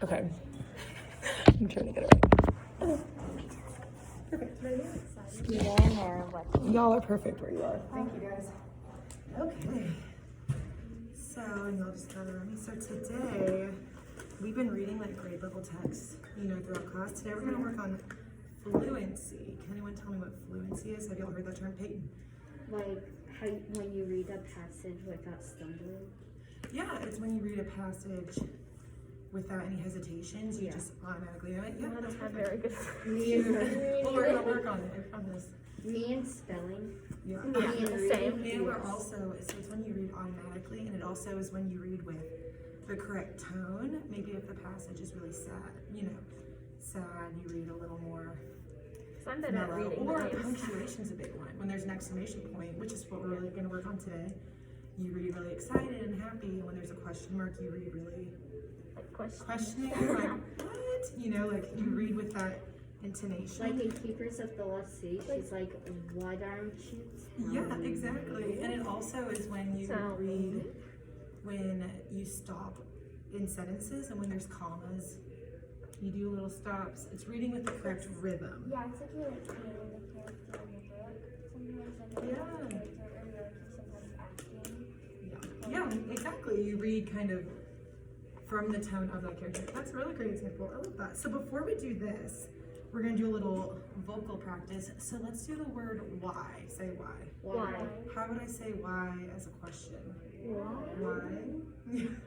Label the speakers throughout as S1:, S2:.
S1: Okay. I'm trying to get it right. Y'all are perfect where you are.
S2: Thank you, guys. Okay. So, and y'all just gather around me. So today, we've been reading like grade level texts, throughout class. Today we're gonna work on fluency. Can anyone tell me what fluency is? Have y'all heard that term, Peyton?
S3: Like how when you read a passage without stumbling?
S2: Yeah, it's when you read a passage without any hesitations, you just automatically know it. Yeah, that's
S1: Very
S2: perfect.
S1: good.
S2: Well, we're gonna work on it on this.
S3: Me and spelling.
S2: Yeah.
S1: Same.
S2: And we're also, so it's when you read automatically, and it also is when you read with the correct tone. Maybe if the passage is really sad, sad, you read a little more mellow. Or punctuation's a big one. When there's an exclamation point, which is what we're really gonna work on today, you read really excited and happy, and when there's a question mark, you read really questioning, like, what? Like you read with that intonation.
S3: Like in Keepers of the Lost Sea, she's like, what aren't you telling
S2: Yeah, exactly. And it also is when you read, when you stop in sentences and when there's commas, you do little stops. It's reading with the correct rhythm.
S4: Yeah, it's like you're like creating the character in the book. Sometimes like the character, or like you're sometimes acting.
S2: Yeah, exactly. You read kind of from the tone of that character. That's a really great example. I love that. So before we do this, we're going to do a little vocal practice. So let's do the word why. Say why.
S3: Why?
S2: How would I say why as a question?
S3: Why?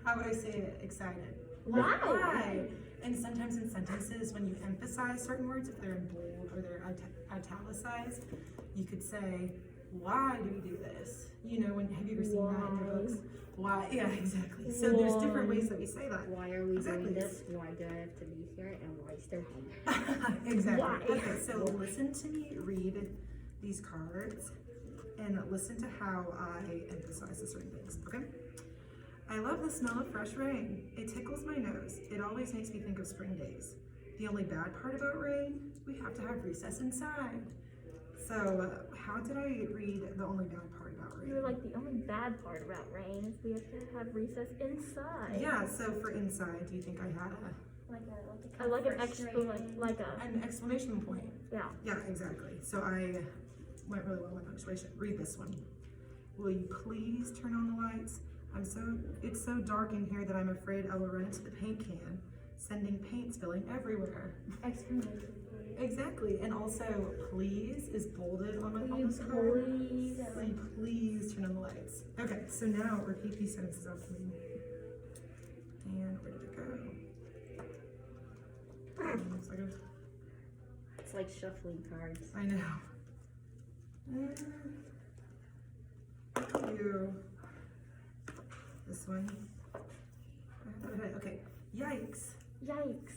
S2: How would I say it excited?
S3: Why?
S2: And sometimes in sentences, when you emphasize certain words, if they're in bold or they're italicized, you could say, why do we do this? Have you ever seen that in your books? Why? Yeah, exactly. So there's different ways that we say that.
S3: Why are we doing this? Why do I have to be here? And why is there homework?
S2: Exactly. Why? Okay, so listen to me read these cards and listen to how I emphasize the certain things, okay? I love the smell of fresh rain. It tickles my nose. It always makes me think of spring days. The only bad part about rain, we have to have recess inside. So how did I read the only bad part about rain?
S5: You were like, the only bad part about rain is we have to have recess inside.
S2: Yeah, so for inside, do you think I had
S5: an
S2: exclamation point?
S5: Yeah.
S2: Yeah, exactly. So I went really well with punctuation. Read this one. Will you please turn on the lights? It's so dark in here that I'm afraid I will run into the paint can, sending paint spilling everywhere.
S4: Exclamation.
S2: Exactly. And also, please is bolded on this card. Will you please turn on the lights? Okay, so now repeat these sentences after me. And where did it go?
S3: It's like shuffling cards.
S2: I know. You. This one. Okay. Yikes.
S5: Yikes.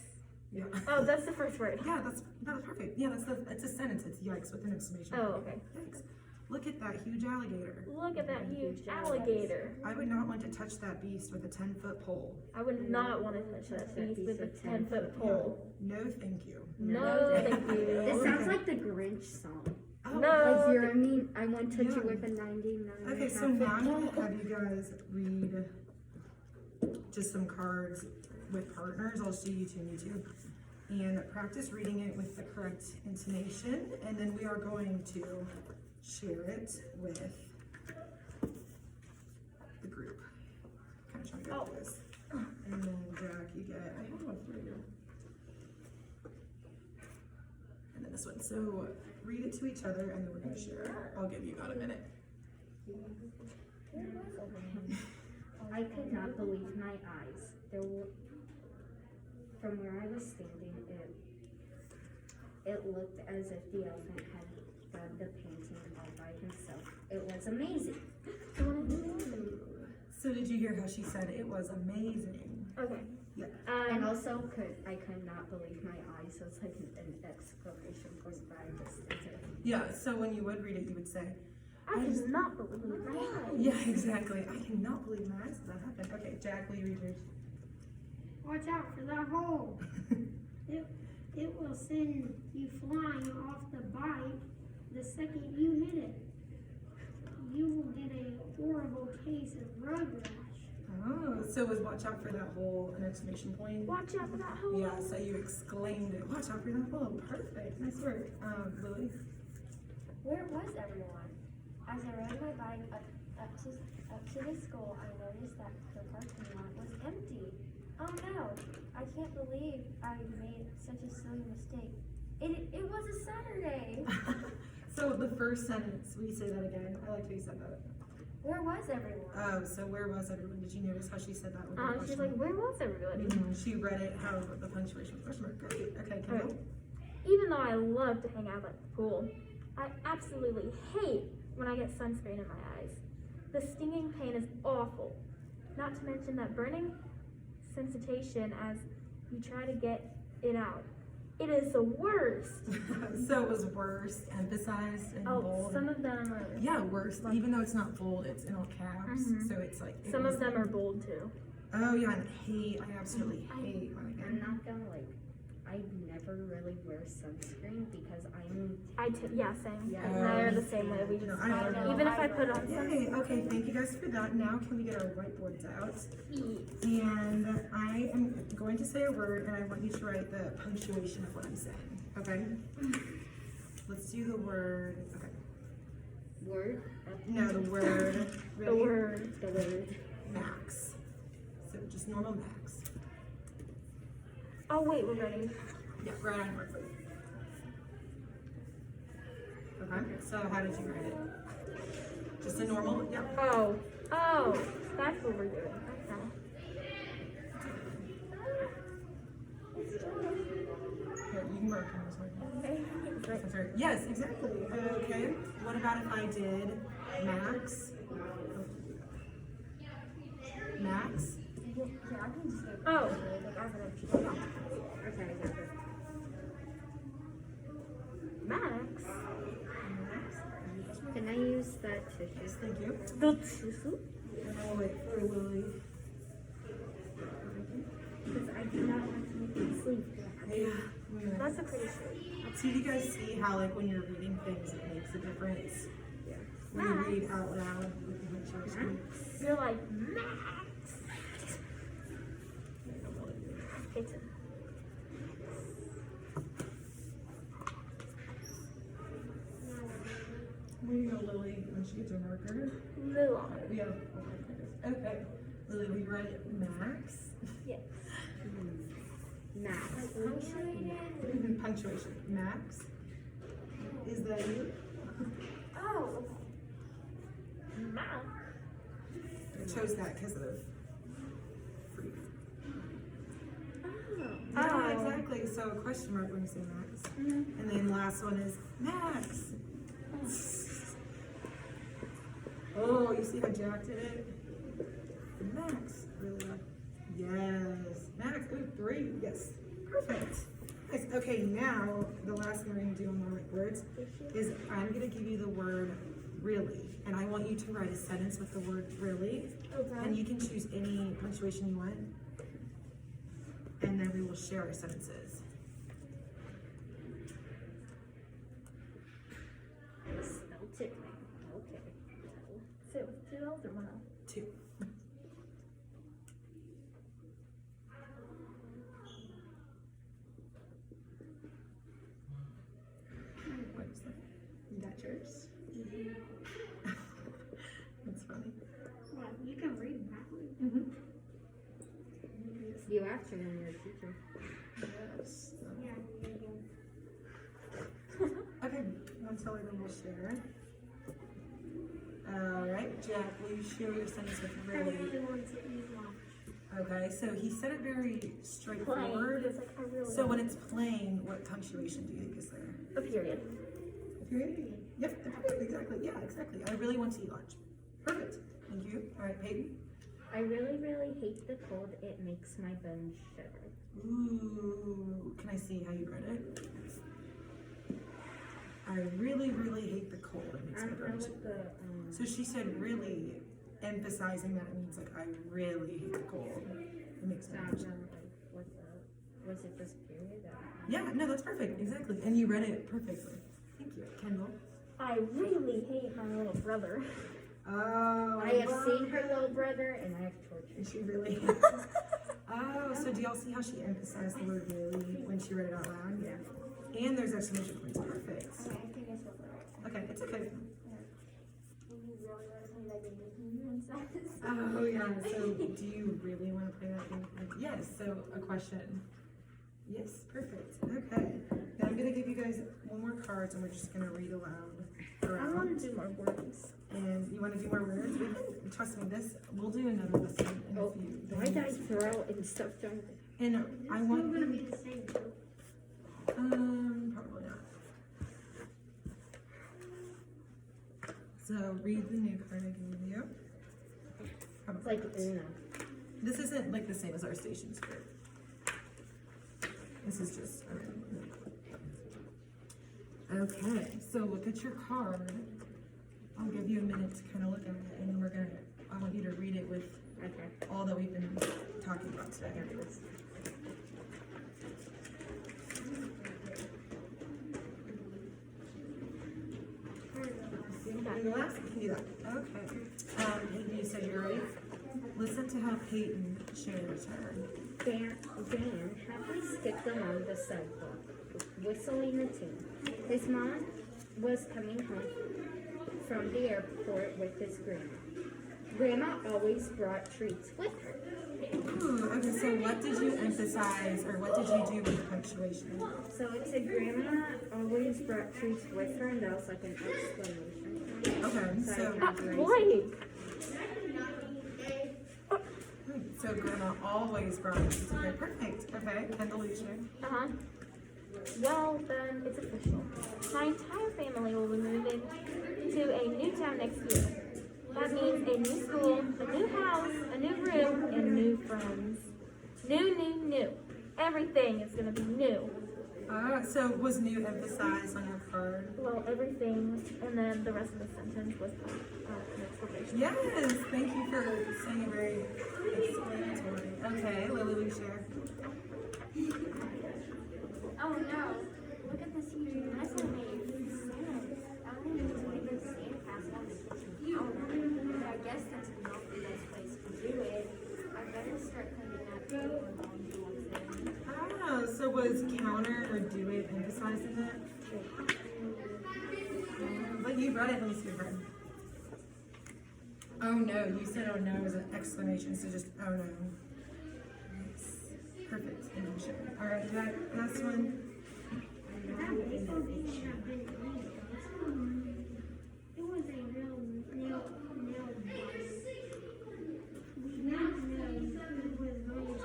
S2: Yeah.
S5: Oh, that's the first word.
S2: Yeah, that's perfect. Yeah, it's a sentence. It's yikes with an exclamation
S5: Oh,
S2: point.
S5: okay.
S2: Yikes. Look at that huge alligator.
S5: Look at that huge alligator.
S2: I would not want to touch that beast with a 10-foot pole.
S5: I would not want to touch that beast with a 10-foot pole.
S2: No, thank you.
S5: No, thank you.
S3: This sounds like the Grinch song.
S2: Oh,
S5: No.
S3: Like, I mean, I won't touch you with a 99.
S2: Okay, so now I'm going to have you guys read just some cards with partners. I'll show you two on YouTube. And practice reading it with the correct intonation. And then we are going to share it with the group. Kind of trying to go through this. And then Jack, you get, I have one for you. And then this one. So read it to each other and then we're going to share it. I'll give you about a minute.
S3: I could not believe my eyes. From where I was standing, it looked as if the elephant had done the painting all by himself. It was amazing.
S2: So did you hear how she said it was amazing?
S5: Okay.
S2: Yeah.
S3: And also, I could not believe my eyes. So it's like an exclamation point by distance.
S2: Yeah, so when you would read it, you would say,
S5: I cannot believe that.
S2: yeah, exactly. I cannot believe my eyes that happened. Okay, Jack, will you read yours?
S6: Watch out for that hole. It will send you flying off the bike the second you hit it. You will get a horrible case of road rash.
S2: Oh, so it was watch out for that hole, an exclamation point?
S5: Watch out for that hole.
S2: Yeah, so you exclaimed it. Watch out for that hole. Perfect. Nice work. Lily?
S4: Where was everyone? As I rode my bike up to the school, I noticed that the parking lot was empty. Oh no, I can't believe I made such a silly mistake. It was a Saturday.
S2: So the first sentence, will you say that again? I like how you said that.
S4: Where was everyone?
S2: Oh, so where was everyone? Did you notice how she said that with the
S5: She's
S2: question
S5: like, where was everybody?
S2: She read it how the punctuation was question mark. Great. Okay, Kendall.
S5: Right. Even though I love to hang out at the pool, I absolutely hate when I get sunscreen in my eyes. The stinging pain is awful. Not to mention that burning sensation as you try to get it out. It is the worst.
S2: So it was worst, emphasized, and
S5: Oh,
S2: bold.
S5: some of them are.
S2: Yeah, worst. Even though it's not bold, it's in all caps.
S5: Mhm.
S2: So it's like.
S5: Some of them are bold too.
S2: Oh yeah, and hate. I absolutely hate when I
S3: I'm
S2: get.
S3: not gonna like, I never really wear sunscreen because I'm,
S5: Yeah, same.
S3: Yeah.
S5: They're the same way. We just
S2: No, I know.
S5: even if I put on
S2: Yay. Okay, thank you guys for that. Now can we get our whiteboards out?
S5: sunscreen.
S2: And I am going to say a word, and I want you to write the punctuation of what I'm saying. Okay. Let's do the word. Okay.
S3: word,
S2: No, the word.
S5: The
S2: Ready?
S5: word.
S3: the word,
S2: Max. So just normal max.
S5: Oh wait, we're ready.
S2: Yeah, right on your foot. Okay, so how did you write it? Just a normal, yeah.
S5: Oh, that's what we're doing. Okay.
S2: Here, you can work on this one.
S5: Okay. Right.
S2: That's right. Yes, exactly. Okay, what about if I did max? Max?
S4: Yeah, I can just go.
S5: Oh.
S4: Like, I have an
S3: okay, I got it.
S5: Max.
S3: Can I use that
S2: Yes,
S3: tissue?
S2: thank you.
S5: The tissue.
S2: And I'll wait for Lily.
S5: Because I do not want to make you sleep.
S2: Yeah.
S5: That's a pretty short.
S2: So do you guys see how, like, when you're reading things, it makes a difference?
S3: Yeah.
S2: When you read out loud with the punctuation.
S5: You're like Max. It's a
S2: There you go, Lily, when she gets her marker.
S5: little.
S2: Yeah. Okay. Lily, we read Max.
S5: Yes.
S3: Max.
S2: Punctuation. Max. Is that you?
S4: Oh, okay.
S5: Max.
S2: I chose that because of freak.
S5: Oh.
S2: Yeah, exactly. So a question mark when you say Max.
S5: Mhm.
S2: And then the last one is Max. Oh, you see how Jack did it? Max. Really well. Yes. Max. Ooh, 3. Yes. Perfect. Nice. Okay, now the last thing we're going to do on the like words is I'm going to give you the word really. And I want you to write a sentence with the word really.
S5: Okay.
S2: And you can choose any punctuation you want. And then we will share our sentences.
S3: Spelt it. Okay.
S5: So it was 2 L's or 1 L?
S2: 2. What is that? You got yours? That's funny.
S6: Well, you can read that one.
S2: Mm-hmm.
S3: You actually when you're a teacher.
S2: Yes.
S6: Yeah, there you go.
S2: Okay, I'll tell everyone we'll share. Alright, Jack, will you share your sentence with
S6: I
S2: really?
S6: really want to eat lunch.
S2: Okay, so he said it very
S5: Plain.
S2: straightforward.
S5: It's like I really
S2: So when it's plain, what punctuation do you think is there?
S5: a period.
S2: Period. Yep, the period, exactly. Yeah, exactly. I really want to eat lunch. Perfect. Thank you. Alright, Peyton.
S3: I really, really hate the cold. It makes my bones shiver.
S2: Ooh, can I see how you read it? I really, really hate the cold. It makes
S3: I
S2: my
S3: don't know
S2: bones.
S3: what the
S2: So she said really, emphasizing that it means like I really hate the cold. It makes my bones.
S3: what the was it just period?
S2: Yeah, no, that's perfect. Exactly. And you read it perfectly. Thank you. Kendall.
S5: I really hate my little brother.
S2: Oh.
S3: I have seen her little brother and I have tortured.
S2: Is she really? Oh, so do y'all see how she emphasized the word really when she read it out loud?
S3: Yeah.
S2: And there's exclamation points. Perfect.
S4: Okay, I think I spelled it right.
S2: Okay, it's okay.
S4: Can you really notice me like a Disney princess?
S2: Oh yeah. So do you really want to play that game? Yes. So a question. Yes. Perfect. Okay. Now I'm gonna give you guys one more card, and we're just gonna read aloud.
S3: I want to do more words.
S2: And you want to do more words? We can, trust me, this, we'll do another lesson in a few.
S3: Why did I throw and stuff thrown?
S2: And I want
S6: It's gonna
S2: you,
S6: be the same too.
S2: probably not. So read the new card I gave you.
S3: It's like Uno.
S2: This isn't like the same as our station script. This is just, okay, so look at your card. I'll give you a minute to kind of look at it, and then I want you to read it with all that we've been talking about today. Can you do that? Okay. You said you're ready? Listen to how Peyton shares her.
S3: Dan happily skipped along the sidewalk, whistling a tune. His mom was coming home from the airport with his grandma. Grandma always brought treats with her.
S2: Ooh, okay, so what did you emphasize, or what did you do with the punctuation?
S3: So it said grandma always brought treats with her, and that was like an explanation.
S2: Okay, so,
S5: Blake!
S2: so grandma always brought treats. Okay, perfect. Okay, Kendall, you share.
S5: Uh-huh. Well, then it's official. My entire family will be moving to a new town next year. That means a new school, a new house, a new room, and new friends. New. Everything is gonna be new.
S2: So was new emphasized on your card?
S5: Well, everything, and then the rest of the sentence was an explanation.
S2: Yes, thank you for saying it very explanatory. Okay, Lily, will you share?
S4: Oh no, look at this huge mess I made. I only need to make this sandcastle. Oh no, but I guess that's not the best place to do it. I better start cleaning up the laundry once in.
S2: Ah, so was counter or do it emphasized in that? But you read it, let me see your card. Oh no, you said oh no as an exclamation, so just oh no. Nice. Perfect. Thank you, Sharon. Alright, that last one.
S6: That baseball game should have been easy. It was a real nail biter. We didn't know who was going to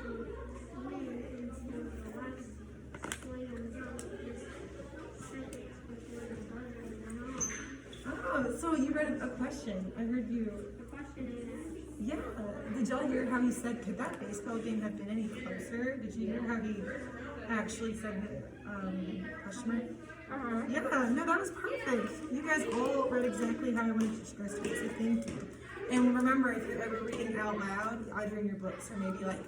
S6: win until the last play was on this sentence before the buzzer went off.
S2: Oh, so you read a question. I heard you.
S6: The question is,
S2: Yeah. Did y'all hear how he said, could that baseball game have been any closer? Did you hear how he actually said question mark?
S5: Uh-huh.
S2: Yeah, no, that was perfect. You guys all read exactly how I wanted you guys to do, so thank you. And remember, if you're ever reading out loud, either in your books or maybe like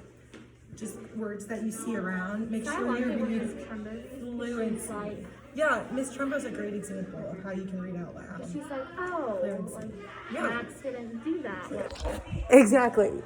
S2: just words that you see around, make
S5: I
S2: sure
S5: like
S2: you're
S5: it when
S2: reading
S5: Miss Trumbo
S2: fluency.
S5: she's like,
S2: Yeah, Miss Trumbo's a great example of how you can read out loud.
S5: she's like, oh,
S2: Fluency.
S5: like,
S2: Yeah.
S5: Max didn't do that.
S1: Exactly.